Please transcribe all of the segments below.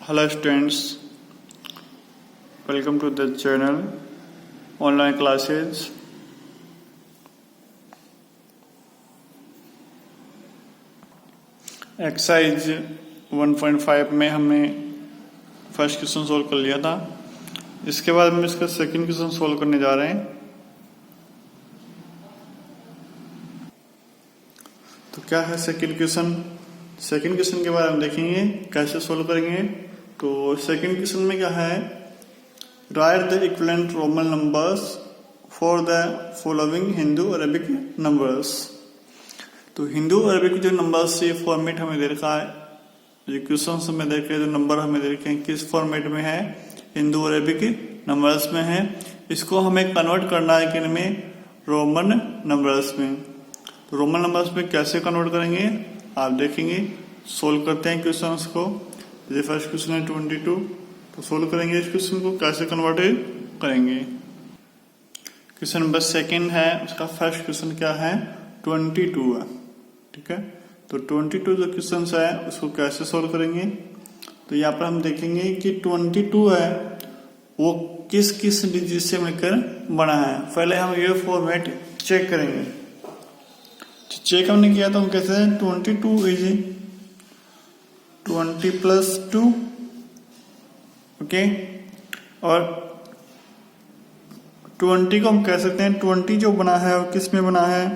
Hello students, welcome to the channel online classes. Exercise 1.5 में हमने first question solve कर लिया था। इसके बाद हम इसका सेकंड क्वेश्चन सोल्व करने जा रहे हैं। तो क्या है सेकंड क्वेश्चन? सेकंड क्वेश्चन के बारे में देखेंगे कैसे सोल्व करेंगे। तो सेकंड क्वेश्चन में क्या है, right the equivalent Roman numbers for the following Hindu Arabic numbers. तो हिंदू अरबिक जो नंबर्स ये फॉर्मेट हमें दे रखा है, जो क्वेश्चन हमें दे रखे हैं, जो नंबर हमें दे रखे हैं किस फॉर्मेट में है, हिंदू अरबिक नंबर्स में है। इसको हमें कन्वर्ट करना है किन में, रोमन नंबर्स में। तो रोमन नंबर्स में कैसे कन्वर्ट करेंगे आप देखेंगे। सोल्व करते हैं क्वेश्चंस को। जैसे फर्स्ट क्वेश्चन है 22, तो सोल्व करेंगे इस क्वेश्चन को कैसे कन्वर्ट करेंगे। क्वेश्चन नंबर सेकंड है, उसका फर्स्ट क्वेश्चन क्या है, 22 है। ठीक है, तो 22 जो क्वेश्चन है उसको कैसे सोल्व करेंगे। तो यहाँ पर हम देखेंगे कि 22 है वो किस किस डिजिट से मिलकर बना है। पहले हम ये फॉर्मेट चेक करेंगे। चेक हमने किया तो हम कैसे हैं, 22 इज 20 प्लस 2, ओके। और 20 को हम कह सकते हैं, 20 जो बना है वो किस में बना है,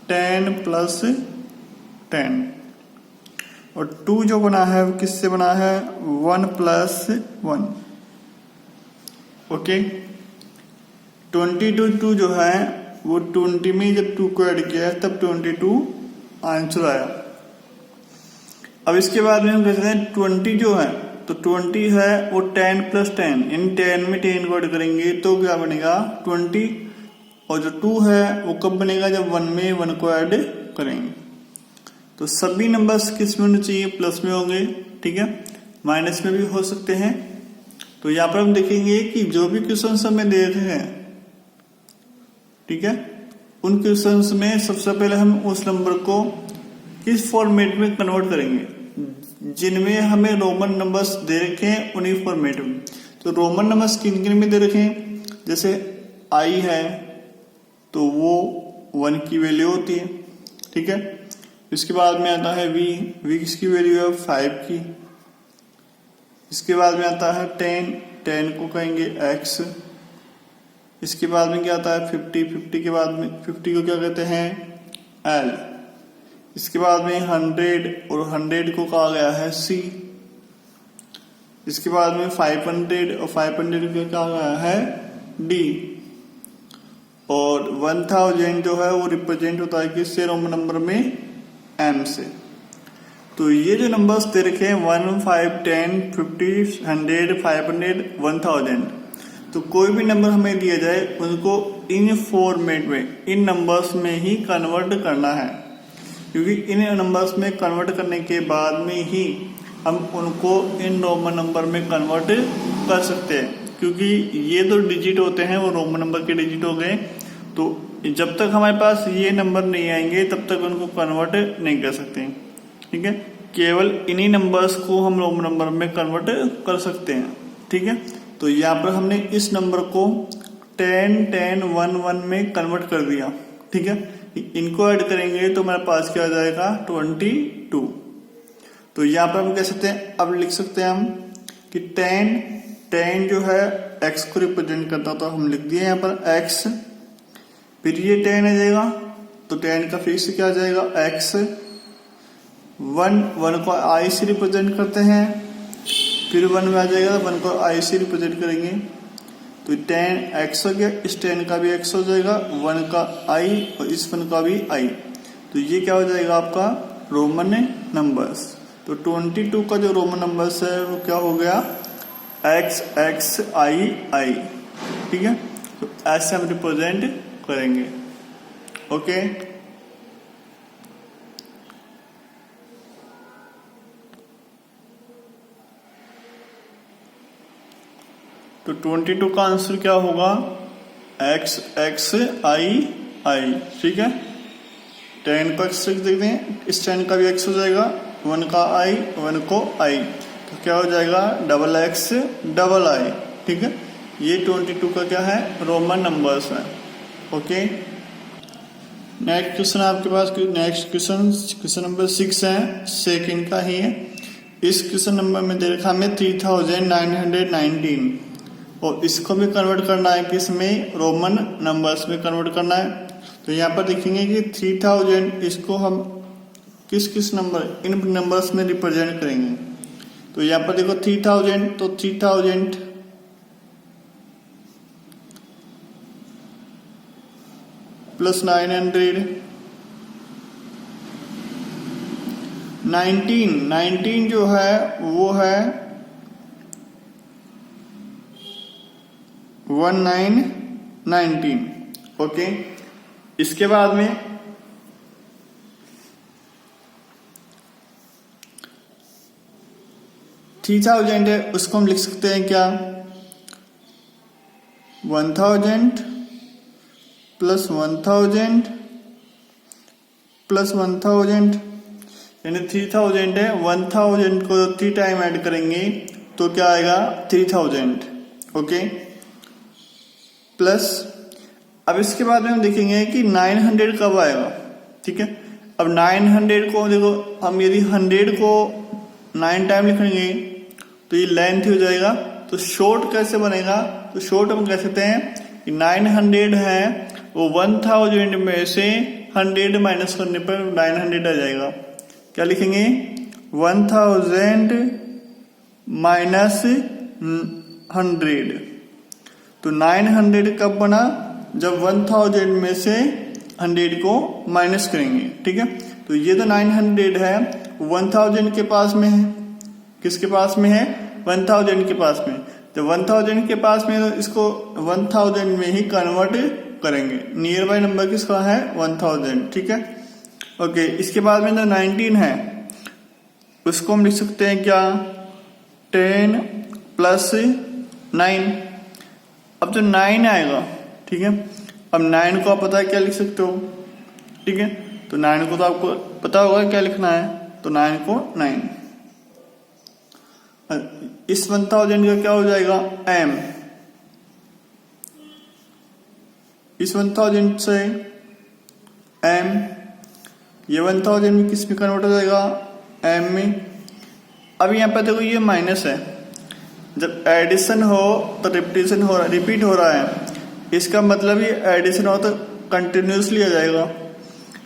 10 प्लस 10। और 2 जो बना है वो किससे बना है, 1 प्लस 1, ओके। 22 जो है वो 20 में जब 2 को ऐड किया है तब 22 आंसर आया। अब इसके बाद में हम कहते हैं 20 जो है, तो 20 है वो 10 प्लस 10, इन 10 में 10 को ऐड करेंगे तो क्या बनेगा 20। और जो 2 है वो कब बनेगा, जब 1 में 1 को ऐड करेंगे। तो सभी नंबर्स किस में होने चाहिए, प्लस में होंगे। ठीक है, माइनस में भी हो सकते हैं। तो यहाँ पर हम देखेंगे कि जो भी क्वेश्चन हमें दे रहे हैं, ठीक है, उन क्वेश्चंस में सबसे पहले हम उस नंबर को किस फॉर्मेट में कन्वर्ट करेंगे जिनमें हमें रोमन नंबर्स दे रखे हैं, उन्हीं फॉर्मेट में। तो रोमन नंबर्स किन किन में दे रखे हैं, जैसे आई है तो वो 1 की वैल्यू होती है। ठीक है, इसके बाद में आता है वी किसकी वैल्यू है 5 की। इसके बाद में आता है 10 को कहेंगे एक्स। इसके बाद में क्या आता है 50 के बाद में 50 को क्या कहते हैं, एल। इसके बाद में 100 और 100 को कहा गया है सी। इसके बाद में 500 और 500 को कहा गया है डी। और 1000 जो है वो रिप्रेजेंट होता है किससे, रोमन नंबर में एम से। तो ये जो नंबर्स दे रखे हैं 1, 5, 10, 50, 100, 500, 1000, तो कोई भी नंबर हमें दिया जाए उनको इन फॉर्मेट में, इन नंबर्स में ही कन्वर्ट करना है। क्योंकि इन नंबर्स में कन्वर्ट करने के बाद में ही हम उनको इन रोमन नंबर में कन्वर्ट कर सकते हैं। क्योंकि ये जो डिजिट होते हैं वो रोमन नंबर के डिजिट हो गए। तो जब तक हमारे पास ये नंबर नहीं आएंगे तब तक उनको कन्वर्ट नहीं कर सकते। ठीक है, केवल इन्हीं नंबर्स को हम रोमन नंबर में कन्वर्ट कर सकते हैं। ठीक है, तो यहाँ पर हमने इस नंबर को 10, 10, 1, 1 में कन्वर्ट कर दिया। ठीक है, इनको ऐड करेंगे तो हमारे पास क्या आ जाएगा 22। तो यहाँ पर हम कह सकते हैं, अब लिख सकते हैं हम कि 10 जो है x को रिप्रेजेंट करता, तो हम लिख दिए यहाँ पर x। फिर ये 10 आ जाएगा, तो 10 का फिर से क्या आ जाएगा x। 1 को i से रिप्रेजेंट करते हैं, फिर 1 में आ जाएगा, 1 को i से रिप्रेजेंट करेंगे तो 10x हो गया। इस 10 का भी x हो जाएगा, 1 का i और इस 1 का भी i। तो ये क्या हो जाएगा आपका रोमन नंबर्स। तो 22 का जो रोमन नंबर्स है वो क्या हो गया, x x i i। ठीक है, तो ऐसे हम रिप्रेजेंट करेंगे। ओके, तो 22 का आंसर क्या होगा, x x i i। ठीक है, 10 को x लिख देते हैं, इस 10 का भी x हो जाएगा, 1 का i, 1 को i। तो क्या हो जाएगा डबल एक्स डबल आई। ठीक है, ये 22 का क्या है रोमन नंबर्स है। ओके, नेक्स्ट क्वेश्चन आपके पास, नेक्स्ट क्वेश्चन नंबर 6 है, सेकंड का ही है। इस क्वेश्चन नंबर में दे रखा हमें 3919 और इसको भी कन्वर्ट करना है किसमें, रोमन नंबर्स में कन्वर्ट करना है। तो यहाँ पर देखेंगे कि 3000 इसको हम किस किस नंबर, इन नंबर्स में रिप्रेजेंट करेंगे। तो यहाँ पर देखो 3000, तो 3000 प्लस 900, 19 जो है वो है 1919। ओके, इसके बाद में 3000 है, उसको हम लिख सकते हैं क्या 1000 प्लस 1000 प्लस 1000, यानी 3000 है, 1000 को 3 टाइम ऐड करेंगे तो क्या आएगा 3000। ओके, प्लस अब इसके बाद में हम देखेंगे कि 900 कब आएगा। ठीक है, अब 900 को देखो, हम यदि 100 को 9 टाइम लिखेंगे तो ये लेंथ हो जाएगा। तो शॉर्ट कैसे बनेगा, तो शॉर्ट हम कह सकते हैं कि 900 है वो 1000 में से 100 माइनस करने पर 900 आ जाएगा। क्या लिखेंगे 1000 माइनस 100। तो 900 कब बना, जब 1000 में से 100 को माइनस करेंगे। ठीक है, तो ये तो 900 है 1000 के पास में है, किसके पास में है 1000 के पास में। तो 1000 के पास में तो इसको 1000 में ही कन्वर्ट करेंगे। नियर बाय नंबर किसका है 1000। ठीक है, ओके, इसके बाद में जो 19 है उसको हम लिख सकते हैं क्या 10 प्लस 9। अब जो 9 आएगा, ठीक है, अब 9 को आप पता है क्या लिख सकते हो। ठीक है, तो 9 को तो आपको पता होगा क्या लिखना है, तो 9 को 9। इस 1000 का क्या हो जाएगा m, इस 1000 से m, ये 1000 में किस में कन्वर्ट हो जाएगा m में। अब यहाँ पर देखो ये माइनस है, जब एडिशन हो तो रिपीट हो रहा है, इसका मतलब ये एडिशन हो तो कंटिन्यूसली आ जाएगा।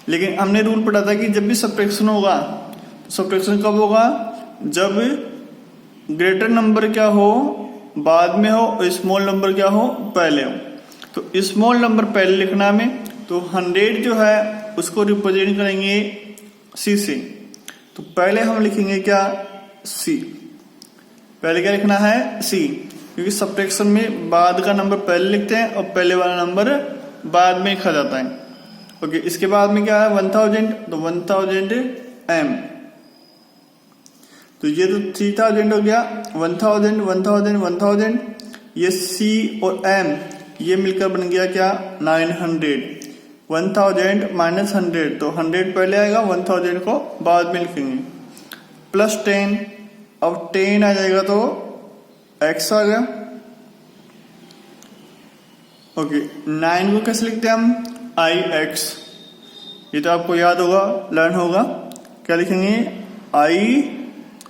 लेकिन हमने रूल पढ़ा था कि जब भी सब्ट्रैक्शन होगा तो सब्ट्रैक्शन कब होगा, जब ग्रेटर नंबर क्या हो बाद में हो और स्मॉल नंबर क्या हो पहले हो। तो स्मॉल नंबर पहले लिखना हमें, तो 100 जो है उसको रिप्रेजेंट करेंगे C से। तो पहले हम लिखेंगे क्या C, पहले क्या लिखना है C, क्योंकि सब्ट्रैक्शन में बाद का नंबर पहले लिखते हैं और पहले वाला नंबर बाद में लिखा जाता है। ओके, इसके बाद में क्या है 1000, तो 1000 m, तो ये तो 3000 हो गया, 1000 1000 1000, ये C और m ये मिलकर बन गया क्या 900। 1000 माइनस 100, तो 100 पहले आएगा, 1000 को बाद में लिखेंगे, प्लस 10, अब 10 आ जाएगा तो x आ गया। ओके, 9 को कैसे लिखते हैं हम ix, ये तो आपको याद होगा, लर्न होगा, क्या लिखेंगे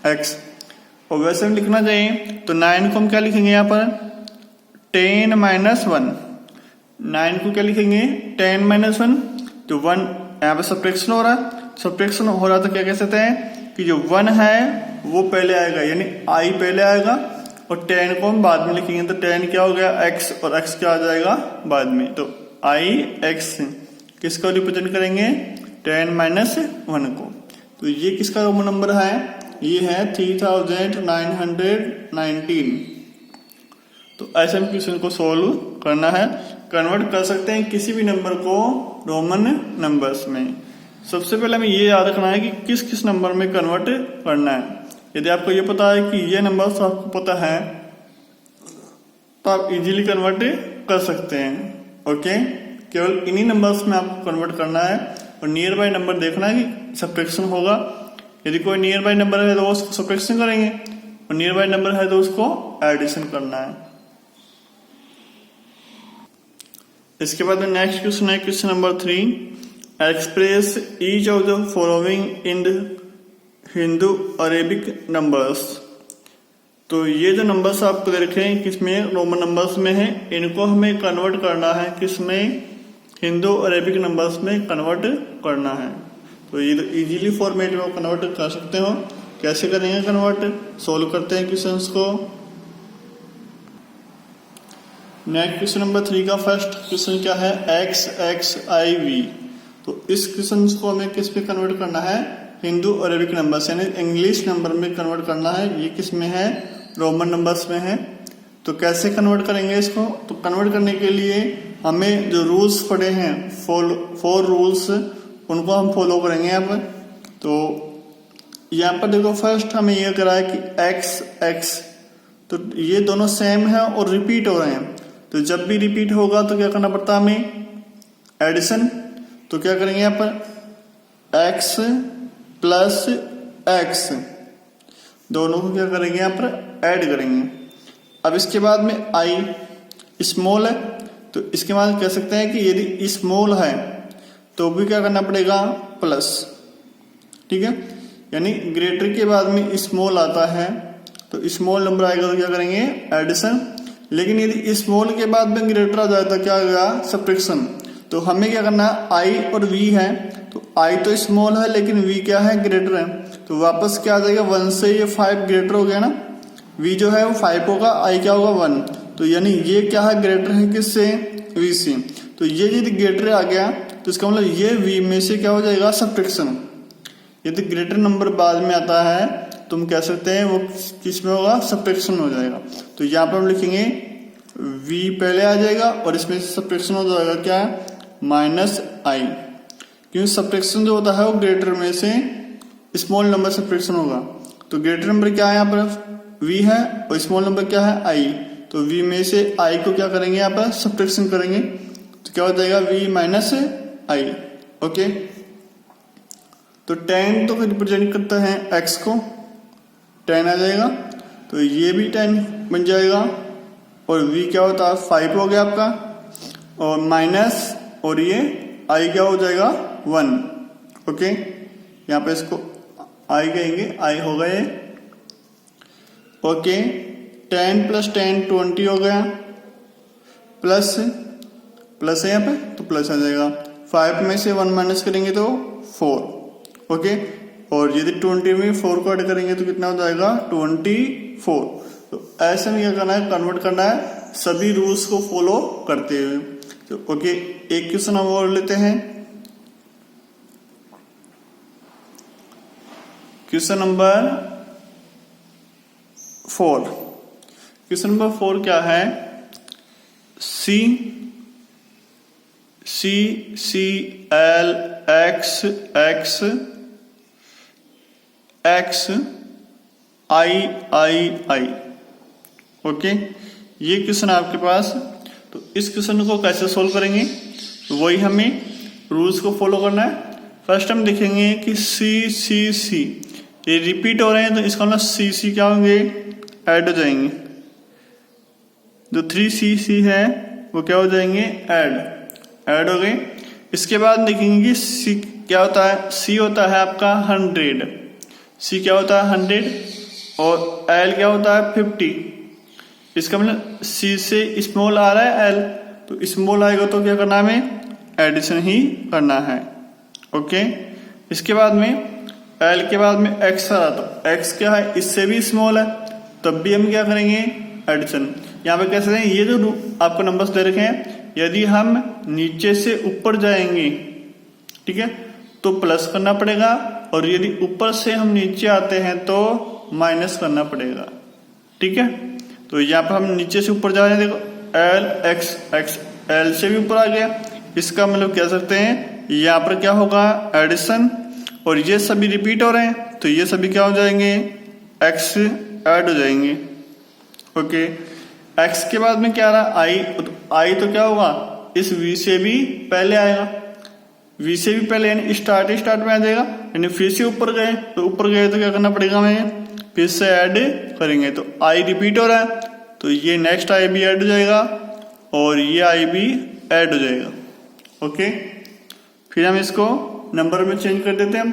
ix। और वैसे हम लिखना चाहिए तो 9 को हम क्या लिखेंगे यहाँ पर 10 माइनस 1, 9 को क्या लिखेंगे 10 माइनस 1, तो 1 यहाँ पे सब्ट्रैक्शन हो रहा है, सब्ट्रैक्शन हो रहा है तो क्या कह सकते हैं कि जो 1 है वो पहले आएगा, यानी i पहले आएगा, और 10 को हम बाद में लिखेंगे, तो 10 क्या हो गया x, और x क्या आ जाएगा बाद में, तो ix किसको रिप्रेजेंट करेंगे 10 माइनस 1 को। तो ये किसका रोमन नंबर है, ये है 3919। तो ऐसे हम क्वेश्चन को सोल्व करना है, कन्वर्ट कर सकते हैं किसी भी नंबर को रोमन नंबर्स में। सबसे पहले हमें ये याद रखना है कि किस किस नंबर में कन्वर्ट करना है। यदि आपको ये पता है कि ये नंबर आपको पता है तो आप इजीली कन्वर्ट कर सकते हैं। ओके, केवल इन्हीं नंबर्स में आपको कन्वर्ट करना है और नियर बाय नंबर देखना है कि सब्ट्रैक्शन होगा। यदि कोई नियर बाय नंबर है तो उसको सब्ट्रैक्शन करेंगे, और नियर बाय नंबर है तो उसको एडिशन करना है। इसके बाद में नेक्स्ट क्वेश्चन है question number 3, express each of the following in Hindu Arabic numbers. तो ये जो नंबर्स आपको दे रखे हैं किसमें, रोमन नंबर्स में है, इनको हमें कन्वर्ट करना है किसमें, हिंदू अरेबिक नंबर्स में कन्वर्ट करना है। तो ये तो इजीली फॉर्मेट में कन्वर्ट कर सकते हो। कैसे करेंगे कन्वर्ट, सोल्व करते हैं क्वेश्चंस को। नेक्स्ट क्वेश्चन नंबर 3 का फर्स्ट क्वेश्चन क्या है, एक्स एक्स आई वी। तो इस क्वेश्चन को हमें किस पे कन्वर्ट करना है, हिंदू अरेबिक नंबर्स यानी इंग्लिश नंबर में कन्वर्ट करना है। ये किस में है, रोमन नंबर्स में है। तो कैसे कन्वर्ट करेंगे इसको, तो कन्वर्ट करने के लिए हमें जो रूल्स पड़े हैं 4 रूल्स उनको हम फॉलो करेंगे यहाँ पर। तो यहाँ पर देखो फर्स्ट हमें यह करा है कि एक्स एक्स, तो ये दोनों सेम है और रिपीट हो रहे हैं। तो जब भी रिपीट होगा तो क्या करना पड़ता है हमें, एडिशन। तो क्या करेंगे यहाँ पर एक्स प्लस एक्स, दोनों को क्या करेंगे यहाँ पर ऐड करेंगे। अब इसके बाद में आई स्मॉल है, तो इसके बाद कह सकते हैं कि यदि स्मॉल है तो भी क्या करना पड़ेगा, प्लस। ठीक है, यानी ग्रेटर के बाद में स्मॉल आता है तो स्मॉल नंबर आएगा तो क्या करेंगे, एडिशन। लेकिन यदि स्मॉल के बाद में ग्रेटर आ जाए तो क्या होगा, सब्ट्रैक्शन। तो हमें क्या करना है, आई और वी है, तो आई तो स्मॉल है लेकिन वी क्या है, ग्रेटर है। तो वापस क्या आ जाएगा, 1 से ये 5 ग्रेटर हो गया ना, वी जो है वो 5 होगा, आई क्या होगा 1। तो यानी ये क्या है, ग्रेटर है किससे, वी से। तो ये यदि ग्रेटर आ गया तो इसका मतलब ये वी में से क्या हो जाएगा, सब्ट्रैक्शन। यदि ग्रेटर नंबर बाद में आता है तो हम कह सकते हैं वो किस में होगा, सब्ट्रैक्शन हो जाएगा। तो यहाँ पर हम लिखेंगे v पहले आ जाएगा और इसमें सब्ट्रैक्शन हो जाएगा क्या, माइनस आई, क्योंकि सब्ट्रैक्शन जो होता है वो ग्रेटर में से स्मॉल नंबर सब्ट्रैक्शन होगा। तो ग्रेटर नंबर क्या है यहाँ पर, v है, और स्मॉल नंबर क्या है, i। तो v में से i को क्या करेंगे, यहाँ पर सब्ट्रैक्शन करेंगे, तो क्या हो जाएगा, v माइनस i। ओके, तो 10 तो रिप्रेजेंट करता है x को, 10 आ जाएगा, तो ये भी 10 बन जाएगा। और v क्या होता है, 5 हो गया आपका, और माइनस, और ये i क्या हो जाएगा, 1। ओके, यहाँ पे इसको i कहेंगे, i हो गए। ओके, 10 प्लस 10 20 हो गया, प्लस प्लस है यहाँ पे तो प्लस आ जाएगा। 5 में से 1 माइनस करेंगे तो 4। ओके, और यदि 20 में 4 को ऐड करेंगे तो कितना हो जाएगा, 24। तो ऐसे में क्या करना है, कन्वर्ट करना है सभी रूल्स को फॉलो करते हुए। तो ओके, एक क्वेश्चन हम और लेते हैं, क्वेश्चन नंबर 4। क्वेश्चन नंबर 4 क्या है, C L X X X I I I. Okay, ये क्वेश्चन आपके पास। तो इस क्वेश्चन को कैसे सोल्व करेंगे, तो वही हमें रूल्स को फॉलो करना है। फर्स्ट हम देखेंगे कि सी ये रिपीट हो रहे हैं, तो इसका मतलब सी क्या होंगे, ऐड हो जाएंगे। जो 3 है वो क्या हो जाएंगे, ऐड हो गए। इसके बाद देखेंगे कि सी क्या होता है, सी होता है आपका 100, सी क्या होता है 100, और एल क्या होता है 50। इसका मतलब सी से स्मॉल आ रहा है एल, तो स्मॉल आएगा तो क्या करना है, हमें एडिशन ही करना है। ओके, इसके बाद में एल के बाद में एक्स आ रहा, तो एक्स क्या है, इससे भी स्मॉल है, तब भी हम क्या करेंगे, एडिशन। यहाँ पे कैसे हैं, ये जो आपको नंबर्स दे रखे हैं, यदि हम नीचे से ऊपर जाएंगे, ठीक है, तो प्लस करना पड़ेगा, और यदि ऊपर से हम नीचे आते हैं तो माइनस करना पड़ेगा। ठीक है, तो यहाँ पर हम नीचे से ऊपर जा रहे हैं, देखो एल एक्स एक्स, एल से भी ऊपर आ गया, इसका मतलब कह सकते हैं यहाँ पर क्या होगा, एडिशन। और ये सभी रिपीट हो रहे हैं तो ये सभी क्या हो जाएंगे, एक्स ऐड हो जाएंगे। ओके, एक्स के बाद में क्या आ रहा, आई तो क्या होगा, इस वी से भी पहले आएगा, वी से भी पहले यानी स्टार्ट में आ जाएगा, यानी फिर से ऊपर गए तो ऊपर गए तो क्या करना पड़ेगा, हमें फिर से ऐड करेंगे। तो आई रिपीट हो रहा है तो ये नेक्स्ट आई भी ऐड हो जाएगा और ये आई भी ऐड हो जाएगा। ओके, फिर हम इसको नंबर में चेंज कर देते हैं हम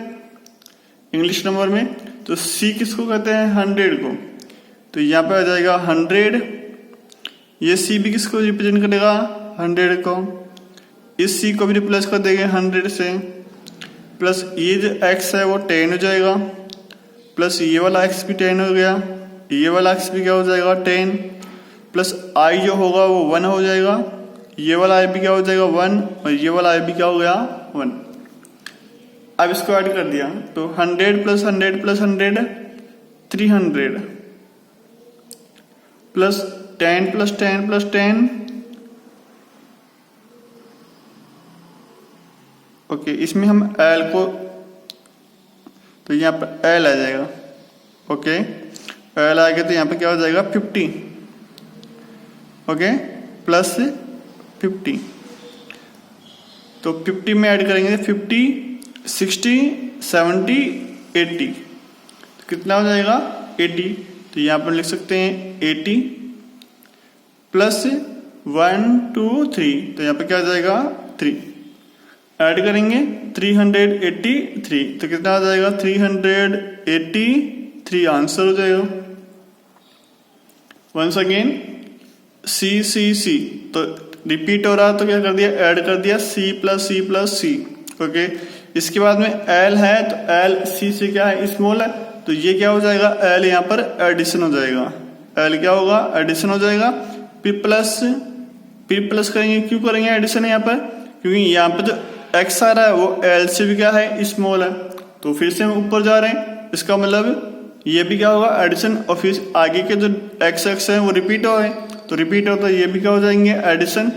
इंग्लिश नंबर में। तो सी किसको कहते हैं 100 को, तो यहाँ पे आ जाएगा 100। ये सी भी किसको रिप्रेजेंट करेगा 100 को, इस सी को भी रिप्लेस कर देंगे 100 से, प्लस ये जो x है वो 10 हो जाएगा, प्लस ये वाला x भी 10 हो गया, ये वाला x भी क्या हो जाएगा 10, प्लस i जो होगा वो 1 हो जाएगा, ये वाला i भी क्या हो जाएगा 1 और ये वाला i भी क्या हो गया 1। अब इसको ऐड कर दिया तो 100 plus 100 plus 100 300, plus 10 plus 10 plus 10। Okay, इसमें हम L को, तो यहाँ पर L आ जाएगा। ओके, L आ गया तो यहाँ पे क्या हो जाएगा 50। ओके, प्लस 50, तो 50 में ऐड करेंगे 50 60 70 80, तो कितना हो जाएगा 80। तो यहाँ पर लिख सकते हैं 80 प्लस 1 2 3, तो यहाँ पे क्या हो जाएगा 3। ऐड करेंगे 383, तो कितना आ जाएगा 383 आंसर हो जाएगा। वंस अगेन सी सी सी, तो रिपीट हो रहा तो क्या कर दिया ऐड कर दिया सी प्लस सी प्लस सी। ओके, इसके बाद में एल है तो एल सी से क्या है स्मॉल है, तो ये क्या हो जाएगा एल यहाँ पर एडिशन हो जाएगा, एल क्या होगा एडिशन हो जाएगा। फिर प्लस करेंगे, क्यों करेंगे एडिशन यहाँ पर, क्योंकि यहाँ पर जो एक्स आ रहा है वो एल से भी क्या है स्मॉल है, तो फिर से हम ऊपर जा रहे हैं, इसका मतलब ये भी क्या होगा एडिशन, और फिर आगे के जो एक्स है वो रिपीट हो रहे हैं, तो रिपीट हो तो ये भी क्या हो जाएंगे एडिशन।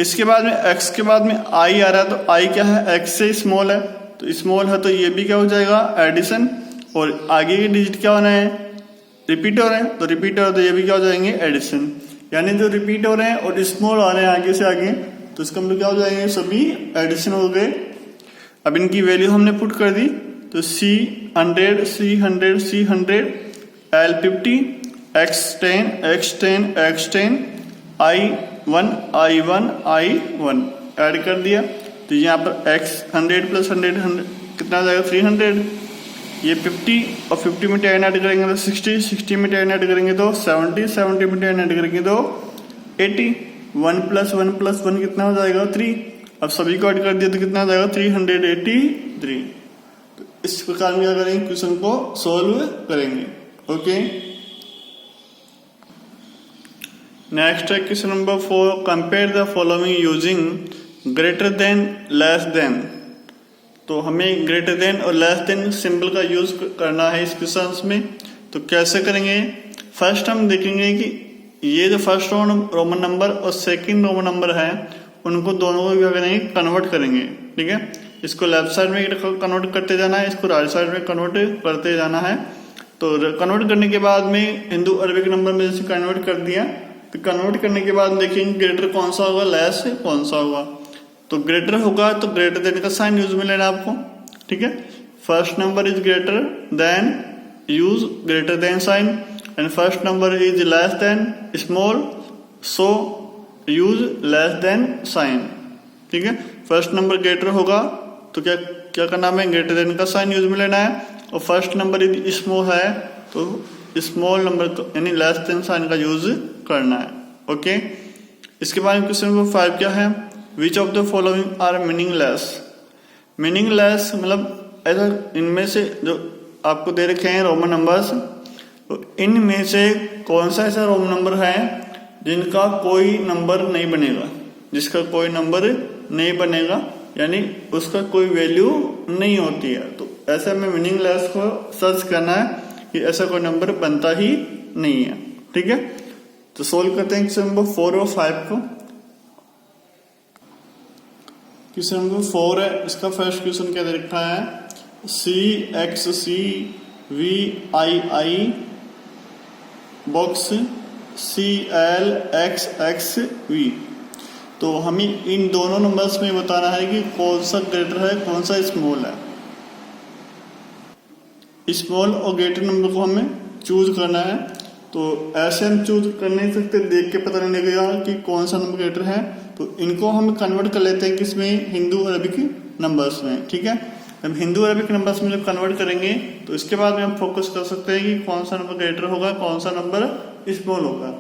इसके बाद में x के बाद में i आ रहा है, तो i क्या है x से स्मॉल है, तो स्मॉल है तो ये भी क्या हो जाएगा एडिशन, और आगे के डिजिट क्या होना है रिपीट हो रहे हैं, तो रिपीट हो रहा है तो ये भी क्या हो जाएंगे एडिशन। यानी जो रिपीट हो रहे हैं और स्मॉल आ रहे हैं आगे से आगे, तो इसका मतलब क्या हो जाएंगे सभी एडिशन हो गए। अब इनकी वैल्यू हमने पुट कर दी, तो c 100 c 100 c 100 l 50 x 10 x 10 x 10 i 1 i1 i1 add कर दिया, तो यहाँ पर x 100 प्लस 100 कितना आ जाएगा 300, ये 50 और 50 में 10 ऐड करेंगे तो 60 60 में 10 ऐड करेंगे तो 70 70 में 10 ऐड करेंगे तो 80, 1 प्लस 1 प्लस 1 कितना हो जाएगा 3। अब सभी को ऐड कर दिया तो कितना हो जाएगा 383। तो इस प्रकार में क्या करेंगे क्वेश्चन को सोल्व करेंगे। ओके, नेक्स्ट है question number 4, compare the following using greater than less than. तो हमें ग्रेटर देन और लेस देन सिंबल का यूज करना है इस क्वेश्चन में। तो कैसे करेंगे, फर्स्ट हम देखेंगे कि ये जो फर्स्ट रोमन नंबर और सेकंड रोमन नंबर है उनको दोनों को क्या करेंगे कन्वर्ट करेंगे। ठीक है, इसको लेफ्ट साइड में कन्वर्ट करते जाना है, इसको राइट साइड में कन्वर्ट करते जाना है। तो कन्वर्ट करने के बाद में हिंदू अरबिक नंबर में जैसे कन्वर्ट कर दिया, तो कन्वर्ट करने के बाद देखेंगे ग्रेटर कौन सा होगा लेस कौन सा होगा। तो ग्रेटर होगा तो ग्रेटर देन का साइन यूज में लेना आपको। ठीक है, first number is greater than, use greater than sign, and first number is less than small, so use less than sign. ठीक है, फर्स्ट नंबर ग्रेटर होगा तो क्या क्या करना है ग्रेटर देन का साइन यूज में लेना है, और फर्स्ट नंबर इज स्मॉल है तो स्मॉल नंबर यानी लेस देन साइन का यूज करना है। ओके, इसके बाद क्वेश्चन नंबर 5 क्या है, which of the following are meaningless. Meaningless मतलब ऐसा इनमें से जो आपको दे रखे हैं रोमन नंबर्स, तो इनमें से कौन सा ऐसा रोमन नंबर है जिनका कोई नंबर नहीं बनेगा, जिसका कोई नंबर नहीं बनेगा यानी उसका कोई वैल्यू नहीं होती है। तो ऐसे में मीनिंगलेस को सर्च करना है कि ऐसा कोई नंबर बनता ही नहीं है। ठीक है, तो सोल्व करते हैं क्वेश्चन नंबर 4 और 5 को। क्वेश्चन नंबर 4 है, इसका फर्स्ट क्वेश्चन क्या दे रखा है, C X C V I I box C L X X V. तो हमें इन दोनों नंबर्स में बताना है कि कौन सा ग्रेटर है कौन सा स्मॉल है। स्मॉल और ग्रेटर नंबर को हमें चूज करना है। तो ऐसे हम चूज कर नहीं सकते, देख के पता नहीं लगेगा कि कौन सा नंबर क्रिएटर है। तो इनको हम कन्वर्ट कर लेते हैं किसमें, हिंदू अरबिक नंबर्स में। ठीक है, जब हिंदू अरबिक नंबर्स में जब कन्वर्ट करेंगे तो इसके बाद में हम फोकस कर सकते हैं कि कौन सा नंबर क्रिएटर होगा, कौन सा नंबर स्मॉल होगा।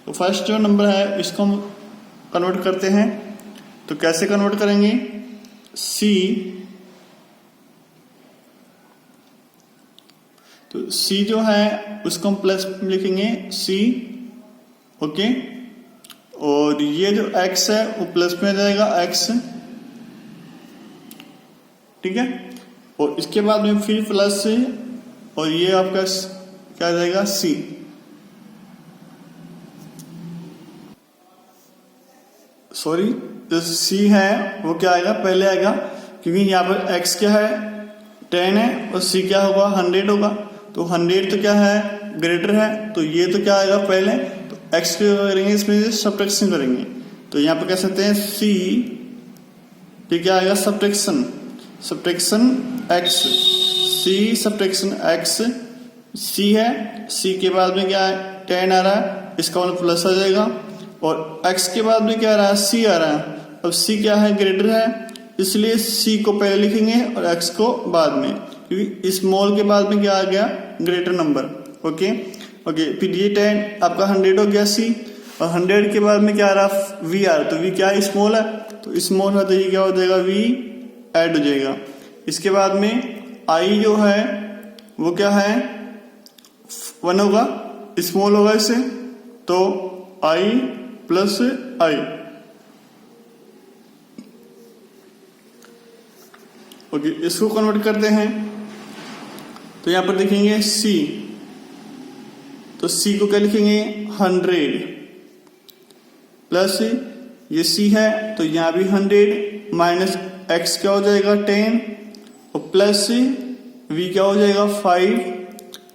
तो फर्स्ट जो नंबर है इसको हम कन्वर्ट करते हैं। तो कैसे कन्वर्ट करेंगे, सी, तो C जो है उसको हम प्लस में लिखेंगे C, ओके। और ये जो X है वो प्लस में आ जाएगा X, ठीक है। और इसके बाद में फिर प्लस से, और ये आपका क्या आ जाएगा C। सॉरी, जो C है वो क्या आएगा, पहले आएगा, क्योंकि यहाँ पर X क्या है 10 है और C क्या होगा 100 होगा। तो 100 तो क्या है ग्रेटर है, तो ये तो क्या आएगा पहले, तो x को करेंगे इसमें सब्ट्रैक्शन करेंगे। तो यहाँ पे कह सकते हैं c, ये क्या आएगा subtraction, subtraction x, c subtraction x, c है, c के बाद में क्या है 10 आ रहा है, इसका मतलब प्लस आ जाएगा। और x के बाद में क्या आ रहा है c आ रहा है। अब c क्या है ग्रेटर है, इसलिए c को पहले लिखेंगे और x को बाद में, क्योंकि स्मॉल के बाद में क्या आ गया ग्रेटर नंबर, ओके ओके। फिर ये 10 आपका 100 हो गया C, और 100 के बाद में क्या आ रहा V आ रहा, तो V क्या है स्मॉल है, तो स्मॉल है तो ये क्या हो जाएगा V ऐड हो जाएगा। इसके बाद में I जो है वो क्या है 1 होगा, स्मॉल होगा इससे, तो I प्लस I, ओके। इसको कन्वर्ट करते हैं तो यहां पर देखेंगे C, तो C को क्या लिखेंगे 100 प्लस ये C है तो यहां भी 100 माइनस x क्या हो जाएगा 10 और प्लस V क्या हो जाएगा 5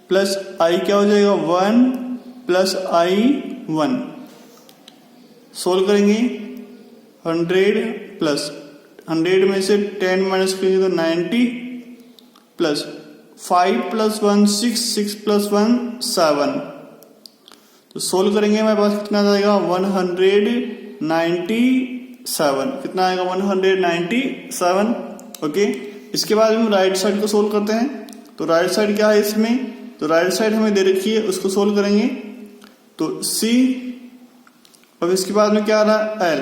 प्लस I क्या हो जाएगा 1 प्लस I 1। सोल्व करेंगे 100 प्लस 100 में से 10 माइनस करेंगे तो 90 प्लस 5 प्लस 1 6, 6 प्लस 1 7। तो सोल्व करेंगे हमारे पास कितना आ जाएगा 197, कितना आएगा 197, ओके। इसके बाद हम राइट साइड को सोल्व करते हैं। तो राइट साइड क्या है इसमें, तो राइट साइड हमें दे रखी है, उसको सोल्व करेंगे। तो C, अब इसके बाद में क्या आ रहा है L,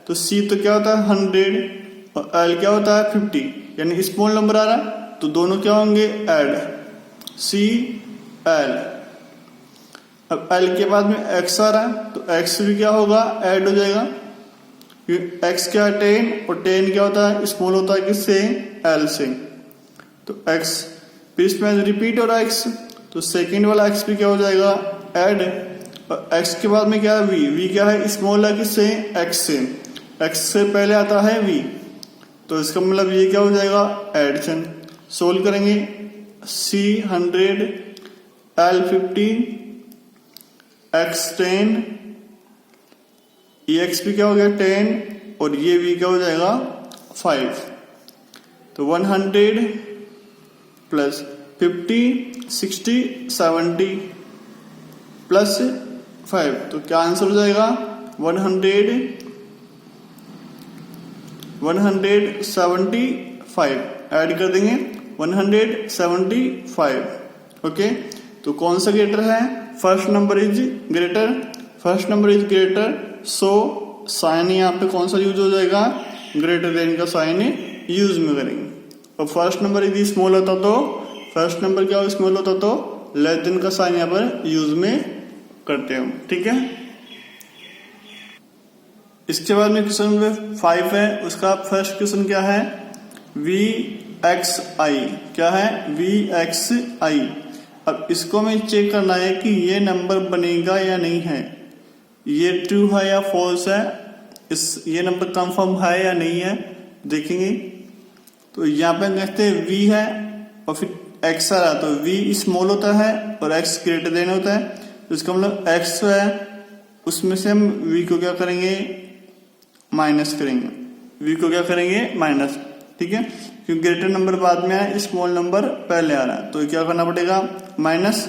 तो C तो क्या होता है 100 और L क्या होता है 50, यानी स्मॉल नंबर आ रहा है, तो दोनों क्या होंगे ऐड, C L। अब L के बाद में X आ रहा है, तो X भी क्या होगा ऐड हो जाएगा, क्योंकि X क्या है 10 और 10 क्या होता है स्मॉल होता है किससे L से, तो X फिर इसमें रिपीट हो रहा है X, तो सेकेंड वाला X भी क्या हो जाएगा ऐड। और X के बाद में क्या है V क्या है स्मॉल है किससे X से, X से पहले आता है V, तो इसका मतलब ये क्या हो जाएगा एडिशन। सोल्व करेंगे C 100 L 50 X 10, ये X भी क्या हो गया 10 और ये V क्या हो जाएगा 5। तो 100 प्लस 50 60 70 प्लस 5, तो क्या आंसर हो जाएगा 175 ऐड कर देंगे 175, ओके। तो कौन सा ग्रेटर है, first number is greater, first number is greater, so sine यहाँ पे कौन सा यूज हो जाएगा ग्रेटर देन का साइन यूज में करेंगे। और फर्स्ट नंबर यदि स्मॉल होता तो फर्स्ट नंबर क्या स्मॉल होता तो लेस देन का साइन यहाँ पर यूज में करते हो, ठीक है। इसके बाद में क्वेश्चन नंबर 5 है, उसका फर्स्ट क्वेश्चन क्या है VXI, क्या है VXI। अब इसको हमें चेक करना है कि ये नंबर बनेगा या नहीं है, ये ट्रू है या फॉल्स है, ये नंबर कंफर्म है या नहीं है देखेंगे। तो यहाँ पे कहते हैं V है और फिर X आ रहा, तो V स्मॉल होता है और X ग्रेटर देन होता है, तो इसका मतलब X है उसमें से हम V को क्या करेंगे माइनस करेंगे, V को क्या करेंगे माइनस, ठीक है, क्योंकि ग्रेटर नंबर बाद में है स्मॉल नंबर पहले आ रहा है, तो क्या करना पड़ेगा माइनस।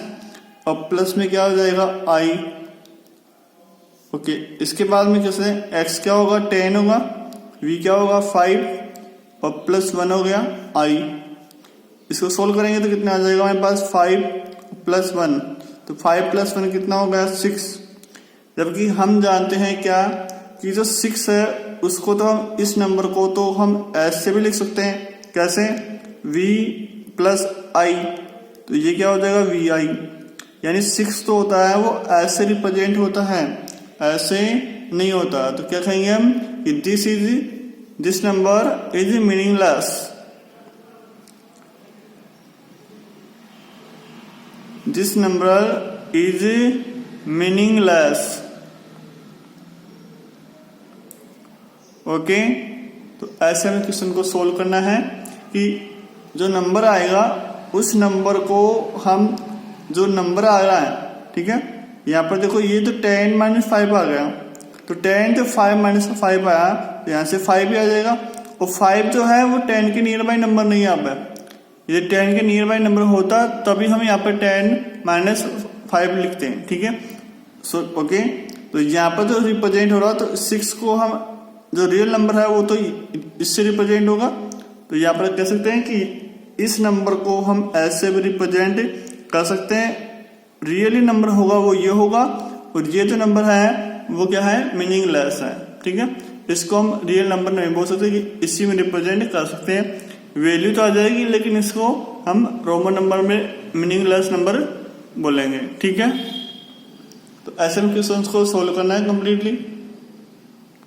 और प्लस में क्या हो जाएगा आई। ओके, इसके बाद में कैसे x क्या होगा 10 होगा, v क्या होगा 5 और प्लस 1 हो गया i। इसको सोल्व करेंगे तो कितना आ जाएगा हमारे पास 5 प्लस 1, तो 5 प्लस 1 कितना हो गया 6। जबकि हम जानते हैं क्या कि जो 6 है उसको तो हम इस नंबर को तो हम ऐसे भी लिख सकते हैं, कैसे v प्लस i, तो ये क्या हो जाएगा vi, यानी 6 तो होता है वो ऐसे रिप्रेजेंट होता है, ऐसे नहीं होता। तो क्या कहेंगे हम कि this number is meaningless, this number is meaningless. Okay, तो ऐसे में क्वेश्चन को सोल्व करना है कि जो नंबर आएगा उस नंबर को हम, जो नंबर आ रहा है, ठीक है, यहाँ पर देखो ये तो 10 - 5 आ गया, तो 10 तो 5 - 5 आया, तो यहाँ से 5 भी आ जाएगा। और 5 जो है वो 10 के नियर बाई नंबर नहीं आ पाया, ये 10 के नियर बाई नंबर होता तभी हम यहाँ पर 10 - 5 लिखते हैं, ठीक है। सो ओके, तो यहाँ पर जो रिप्रेजेंट हो रहा है तो 6 को हम, जो रियल नंबर है वो तो इससे रिप्रेजेंट होगा, तो यहाँ पर कह सकते हैं कि इस नंबर को हम ऐसे भी रिप्रेजेंट कर सकते हैं। रियली नंबर होगा वो ये होगा, और ये जो नंबर है वो क्या है मीनिंगलेस है, ठीक है। इसको हम रियल नंबर नहीं बोल सकते कि इसी में रिप्रेजेंट कर सकते हैं। वैल्यू तो आ जाएगी लेकिन इसको हम रोमन नंबर में मीनिंगलेस नंबर बोलेंगे, ठीक है। तो ऐसे में क्वेश्चंस को सोल्व करना है कंप्लीटली।